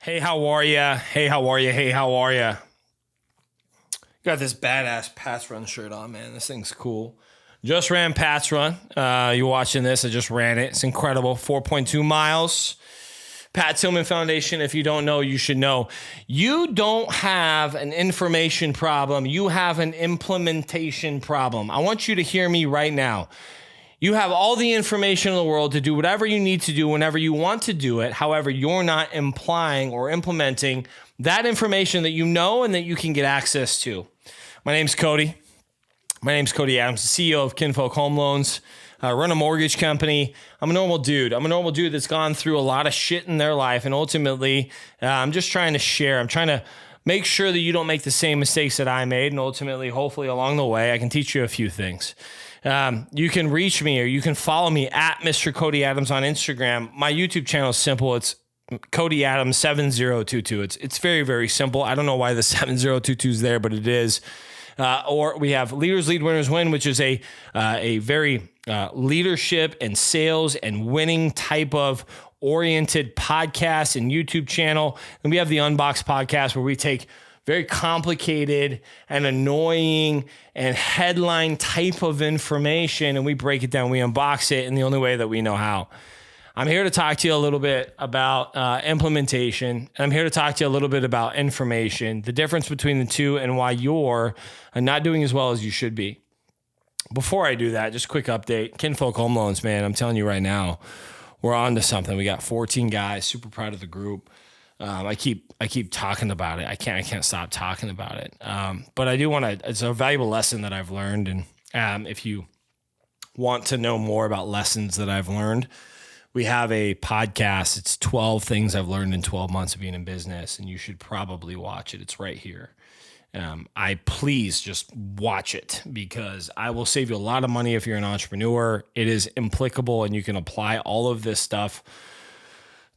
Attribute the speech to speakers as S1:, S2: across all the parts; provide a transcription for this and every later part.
S1: Hey, how are ya? Hey, how are ya? Hey, how are ya? Got this badass Pats Run shirt on, man. This thing's cool. Just ran Pats Run. You watching this? I just ran it. It's incredible. 4.2 miles. Pat Tillman Foundation. If you don't know, you should know. You don't have an information problem. You have an implementation problem. I want you to hear me right now. You have all the information in the world to do whatever you need to do whenever you want to do it. However, you're not implying or implementing that information that you know and that you can get access to. My name's Cody. My name's Cody Adams, the CEO of Kinfolk Home Loans. I run a mortgage company. I'm a normal dude. I'm a normal dude that's gone through a lot of shit in their life. And ultimately, I'm just trying to share. I'm trying to make sure that you don't make the same mistakes that I made. And ultimately, hopefully along the way, I can teach you a few things. You can reach me or you can follow me at Mr. Cody Adams on Instagram. My YouTube channel is simple. It's Cody Adams 7022. It's very, very simple. I don't know why the 7022 is there, but it is. Or we have Leaders Lead, Winners Win, which is a very leadership and sales and winning type of oriented podcast and YouTube channel. And we have the Unbox podcast where we take very complicated and annoying and headline type of information and we break it down, we unbox it in the only way that we know how. I'm here to talk to you a little bit about implementation, and I'm here to talk to you a little bit about information, the difference between the two and why you're not doing as well as you should be. Before I do that, just a quick update. Kinfolk Home Loans, man, I'm telling you right now, we're on to something. We got 14 guys, super proud of the group. I keep talking about it. I can't stop talking about it. But I do want to, it's a valuable lesson that I've learned. And if you want to know more about lessons that I've learned, we have a podcast. It's 12 things I've learned in 12 months of being in business. And you should probably watch it. It's right here. Please just watch it because I will save you a lot of money if you're an entrepreneur. It is applicable and you can apply all of this stuff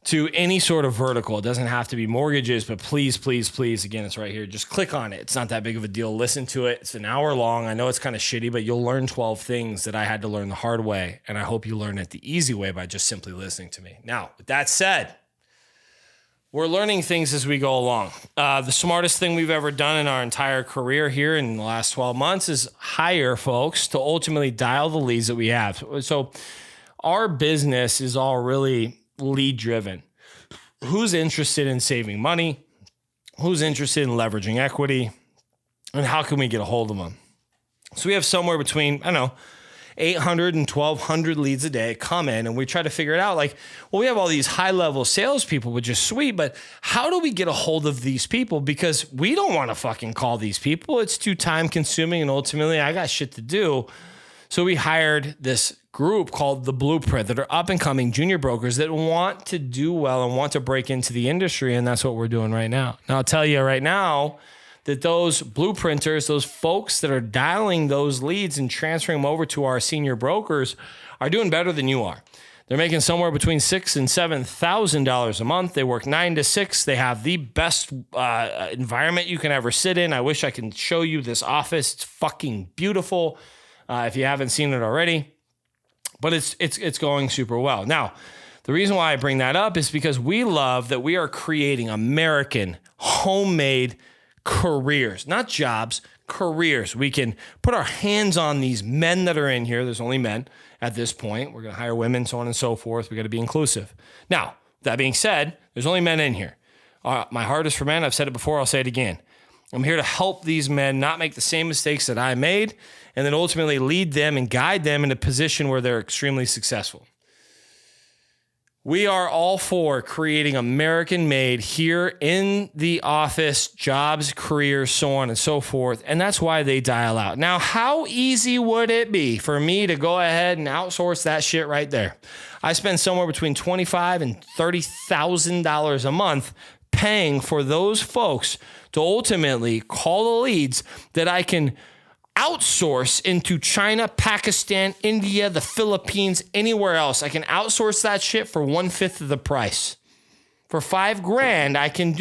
S1: to any sort of vertical. It doesn't have to be mortgages, but please, please, please, again, it's right here. Just click on it. It's not that big of a deal. Listen to it. It's an hour long. I know it's kind of shitty, but you'll learn 12 things that I had to learn the hard way. And I hope you learn it the easy way by just simply listening to me. Now, with that said, we're learning things as we go along. The smartest thing we've ever done in our entire career here in the last 12 months is hire folks to ultimately dial the leads that we have. So our business is all really lead driven. Who's interested in saving money? Who's interested in leveraging equity? And how can we get a hold of them? So we have somewhere between, 800 and 1,200 leads a day come in, and we try to figure it out. Like, well, we have all these high level salespeople, which is sweet, but how do we get a hold of these people? Because we don't want to fucking call these people. It's too time consuming, and ultimately I got shit to do. So we hired this group called The Blueprint that are up and coming junior brokers that want to do well and want to break into the industry. And that's what we're doing right now. Now, I'll tell you right now that those blueprinters, those folks that are dialing those leads and transferring them over to our senior brokers are doing better than you are. They're making somewhere between $6,000 and $7,000 a month. They work 9 to 6. They have the best environment you can ever sit in. I wish I can show you this office. It's fucking beautiful. If you haven't seen it already, but it's going super well. Now, the reason why I bring that up is because we love that we are creating American homemade careers, not jobs, careers. We can put our hands on these men that are in here. There's only men at this point. We're going to hire women, so on and so forth. We got to be inclusive. Now, that being said, there's only men in here. My heart is for men. I've said it before. I'll say it again. I'm here to help these men not make the same mistakes that I made, and then ultimately lead them and guide them in a position where they're extremely successful. We are all for creating American-made here in the office, jobs, careers, so on and so forth, and that's why they dial out. Now, how easy would it be for me to go ahead and outsource that shit right there? I spend somewhere between $25,000 and $30,000 a month paying for those folks to ultimately call the leads that I can outsource into China, Pakistan, India, the Philippines, anywhere else. I can outsource that shit for 1/5 of the price. For $5,000, I can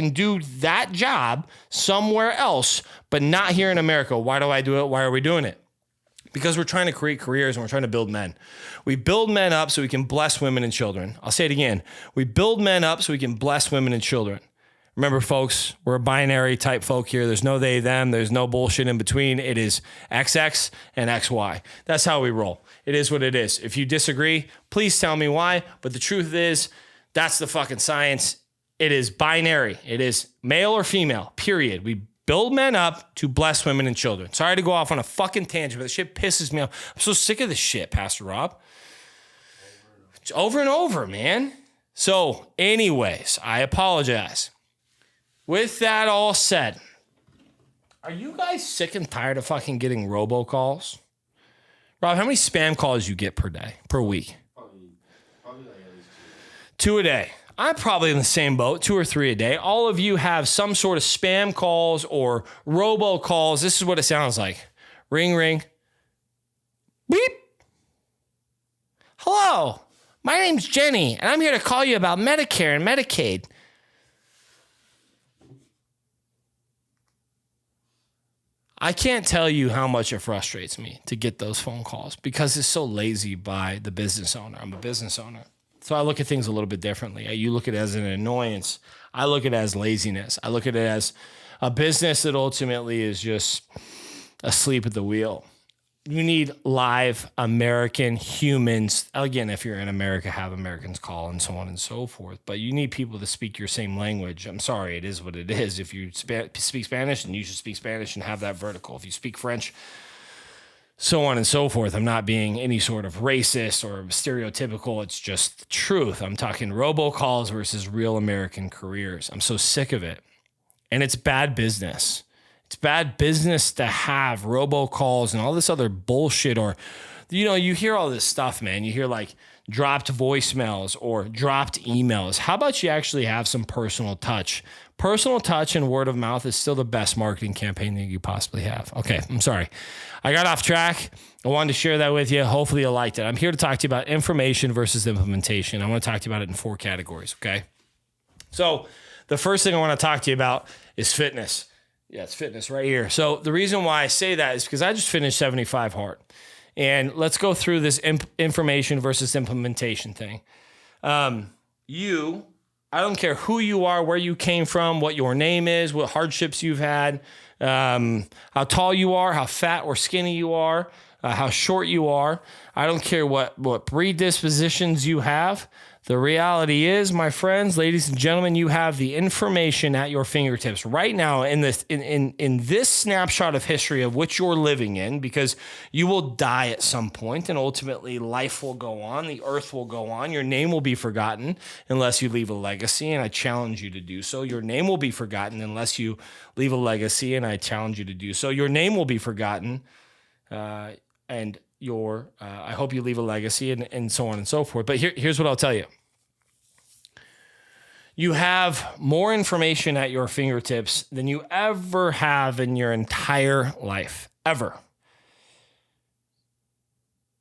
S1: do that job somewhere else, but not here in America. Why do I do it? Why are we doing it? because we're trying to create careers and we're trying to build men. We build men up so we can bless women and children. I'll say it again. We build men up so we can bless women and children. Remember, folks, we're a binary type folk here. There's no they, them. There's no bullshit in between. It is XX and XY. That's how we roll. It is what it is. If you disagree, please tell me why. But the truth is, that's the fucking science. It is binary. It is male or female, period. We build men up to bless women and children. Sorry to go off on a fucking tangent, but the shit pisses me off. I'm so sick of this shit, Pastor Rob. Over and over, man. So, anyways, I apologize. With that all said, are you guys sick and tired of fucking getting robocalls? Rob, how many spam calls you get per day, per week?
S2: Probably like at least
S1: two a day. I'm probably in the same boat, 2 or 3 a day. All of you have some sort of spam calls or robocalls. This is what it sounds like. Ring, ring. Beep. Hello, my name's Jenny, and I'm here to call you about Medicare and Medicaid. I can't tell you how much it frustrates me to get those phone calls because it's so lazy by the business owner. I'm a business owner. So I look at things a little bit differently. You look at it as an annoyance. I look at it as laziness. I look at it as a business that ultimately is just asleep at the wheel. You need live American humans. Again, if you're in America, have Americans call and so on and so forth. But you need people to speak your same language. I'm sorry, it is what it is. If you speak Spanish, then you should speak Spanish and have that vertical. If you speak French, so on and so forth. I'm not being any sort of racist or stereotypical. It's just the truth. I'm talking robocalls versus real American careers. I'm so sick of it. And it's bad business. It's bad business to have robocalls and all this other bullshit. Or, you hear all this stuff, man. You hear like dropped voicemails or dropped emails. How about you actually have some personal touch? Personal touch and word of mouth is still the best marketing campaign that you possibly have. Okay, I'm sorry. I got off track. I wanted to share that with you. Hopefully you liked it. I'm here to talk to you about information versus implementation. I want to talk to you about it in 4 categories, okay? So the first thing I want to talk to you about is fitness. Yeah, it's fitness right here. So the reason why I say that is because I just finished 75 Hard. And let's go through this information versus implementation thing. I don't care who you are, where you came from, what your name is, what hardships you've had, how tall you are, how fat or skinny you are, how short you are. I don't care what predispositions you have. The reality is, my friends, ladies and gentlemen, you have the information at your fingertips right now in this snapshot of history of which you're living in, because you will die at some point and ultimately life will go on. The earth will go on. Your name will be forgotten unless you leave a legacy, and I challenge you to do so. Your name will be forgotten unless you leave a legacy, and I challenge you to do so. Your name will be forgotten, and I hope you leave a legacy and so on and so forth. But here's what I'll tell you. You have more information at your fingertips than you ever have in your entire life, ever.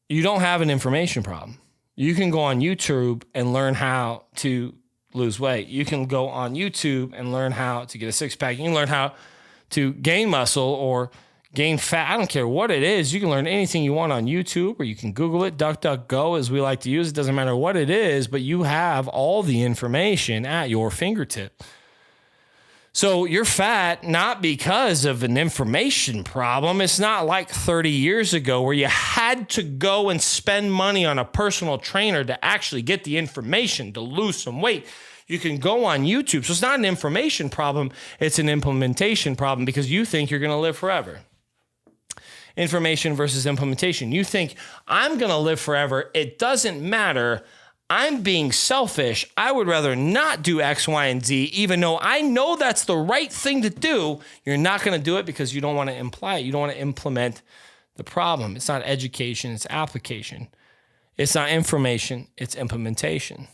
S1: You don't have an information problem. You can go on YouTube and learn how to lose weight. You can go on YouTube and learn how to get a six-pack. You can learn how to gain muscle or gain fat. I don't care what it is. You can learn anything you want on YouTube, or you can Google it, DuckDuckGo, as we like to use. It doesn't matter what it is, but you have all the information at your fingertip. So you're fat not because of an information problem. It's not like 30 years ago where you had to go and spend money on a personal trainer to actually get the information to lose some weight. You can go on YouTube. So it's not an information problem. It's an implementation problem because you think you're going to live forever. Information versus implementation. You think, I'm going to live forever. It doesn't matter. I'm being selfish. I would rather not do X, Y, and Z, even though I know that's the right thing to do. You're not going to do it because you don't want to imply it. You don't want to implement the problem. It's not education. It's application. It's not information. It's implementation.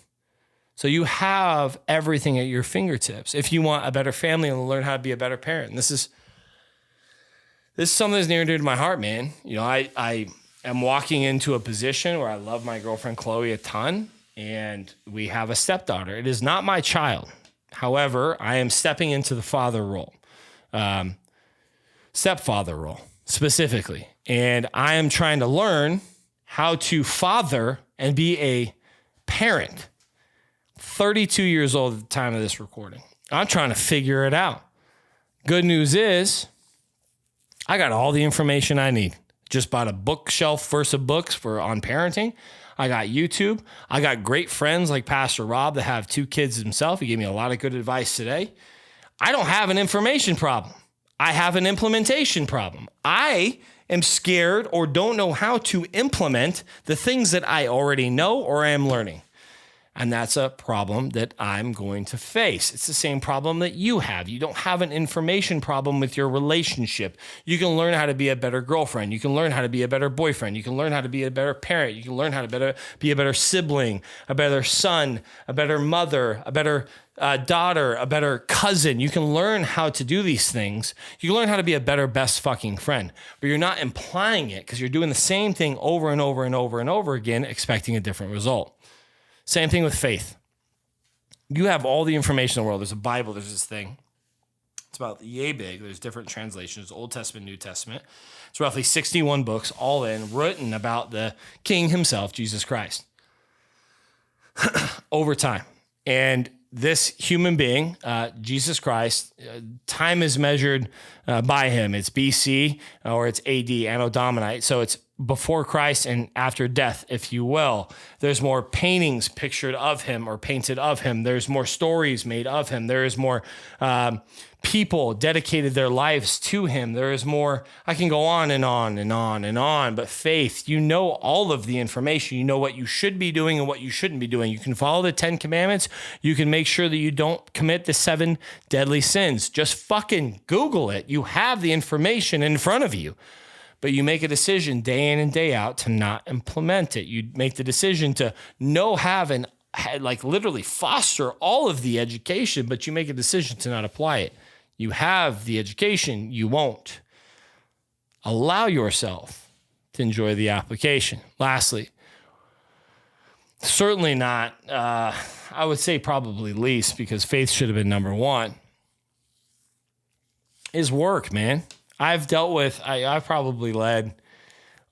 S1: So you have everything at your fingertips. If you want a better family and learn how to be a better parent, this is something that's near and dear to my heart, man. I am walking into a position where I love my girlfriend, Chloe, a ton, and we have a stepdaughter. It is not my child. However, I am stepping into the father role, stepfather role specifically. And I am trying to learn how to father and be a parent. 32 years old at the time of this recording. I'm trying to figure it out. Good news is I got all the information I need. Just bought a bookshelf worth of books on parenting. I got YouTube. I got great friends like Pastor Rob that have 2 kids himself. He gave me a lot of good advice today. I don't have an information problem. I have an implementation problem. I am scared or don't know how to implement the things that I already know or am learning. And that's a problem that I'm going to face. It's the same problem that you have. You don't have an information problem with your relationship. You can learn how to be a better girlfriend. You can learn how to be a better boyfriend. You can learn how to be a better parent. You can learn how to be a better sibling, a better son, a better mother, a better daughter, a better cousin. You can learn how to do these things. You can learn how to be a better best fucking friend, but you're not implying it because you're doing the same thing over and over and over and over again, expecting a different result. Same thing with faith. You have all the information in the world. There's a Bible. There's this thing. It's about yay big. There's different translations, Old Testament, New Testament. It's roughly 61 books, all written about the King himself, Jesus Christ, over time. And this human being, Jesus Christ, time is measured by him. It's BC or it's AD, Anno Domini. So it's before Christ and after death, if you will. There's more paintings pictured of him or painted of him. There's more stories made of him. There is more people dedicated their lives to him. There is more, I can go on and on and on and on, but faith, you know all of the information. You know what you should be doing and what you shouldn't be doing. You can follow the 10 commandments. You can make sure that you don't commit the 7 deadly sins. Just fucking Google it. You have the information in front of you. But you make a decision day in and day out to not implement it. You make the decision to literally foster all of the education, but you make a decision to not apply it. You have the education, you won't. Allow yourself to enjoy the application. Lastly, certainly not, I would say probably least, because faith should have been number 1, is work, man. I've probably led,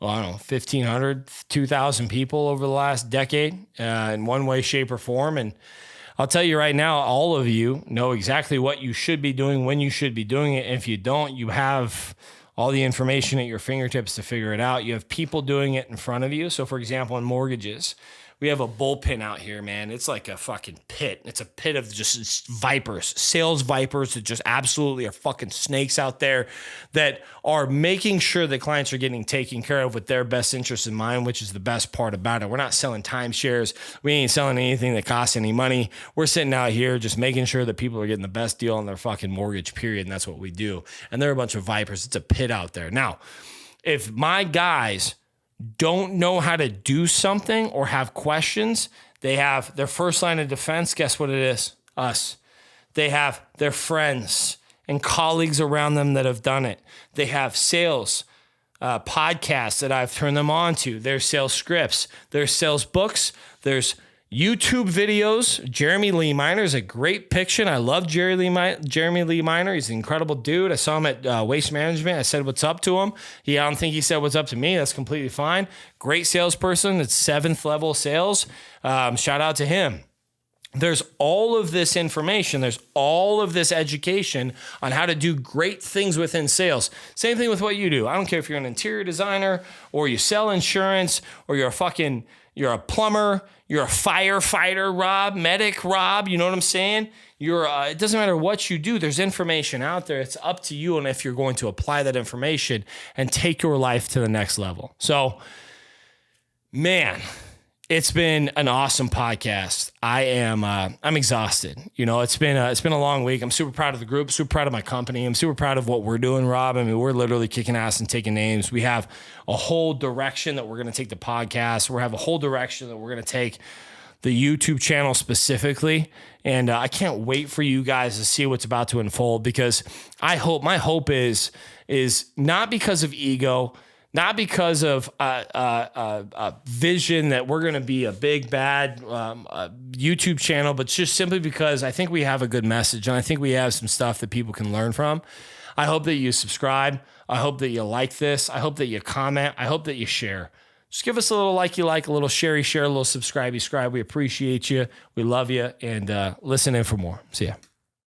S1: 1,500, 2,000 people over the last decade in one way, shape, or form. And I'll tell you right now, all of you know exactly what you should be doing, when you should be doing it. And if you don't, you have all the information at your fingertips to figure it out. You have people doing it in front of you. So, for example, in mortgages, we have a bullpen out here, man. It's like a fucking pit. It's a pit of just vipers, sales vipers that just absolutely are fucking snakes out there that are making sure that clients are getting taken care of with their best interests in mind, which is the best part about it. We're not selling timeshares. We ain't selling anything that costs any money. We're sitting out here just making sure that people are getting the best deal on their fucking mortgage, period. And that's what we do. And they're a bunch of vipers. It's a pit out there. Now, if my guys don't know how to do something or have questions, they have their first line of defense. Guess what it is? Us. They have their friends and colleagues around them that have done it. They have sales podcasts that I've turned them on to. There's sales scripts. There's sales books. There's YouTube videos. Jeremy Lee Minor is a great fiction. I love Jeremy Lee Minor. He's an incredible dude. I saw him at Waste Management. I said what's up to him. I don't think he said what's up to me. That's completely fine. Great salesperson. It's 7th level sales. Shout out to him. There's all of this information. There's all of this education on how to do great things within sales. Same thing with what you do. I don't care if you're an interior designer or you sell insurance or you're a plumber, you're a firefighter, Rob, medic, Rob, you know what I'm saying? It doesn't matter what you do. There's information out there. It's up to you and if you're going to apply that information and take your life to the next level. So, man, it's been an awesome podcast. I'm exhausted. It's been a long week. I'm super proud of the group, super proud of my company. I'm super proud of what we're doing, Rob. I mean, we're literally kicking ass and taking names. We have a whole direction that we're going to take the podcast. We have a whole direction that we're going to take the YouTube channel specifically. And I can't wait for you guys to see what's about to unfold, because my hope is not because of ego, not because of a vision that we're going to be a big, bad YouTube channel, but just simply because I think we have a good message and I think we have some stuff that people can learn from. I hope that you subscribe. I hope that you like this. I hope that you comment. I hope that you share. Just give us a little like you like, a little share, a little subscribe. We appreciate you. We love you. And listen in for more. See ya.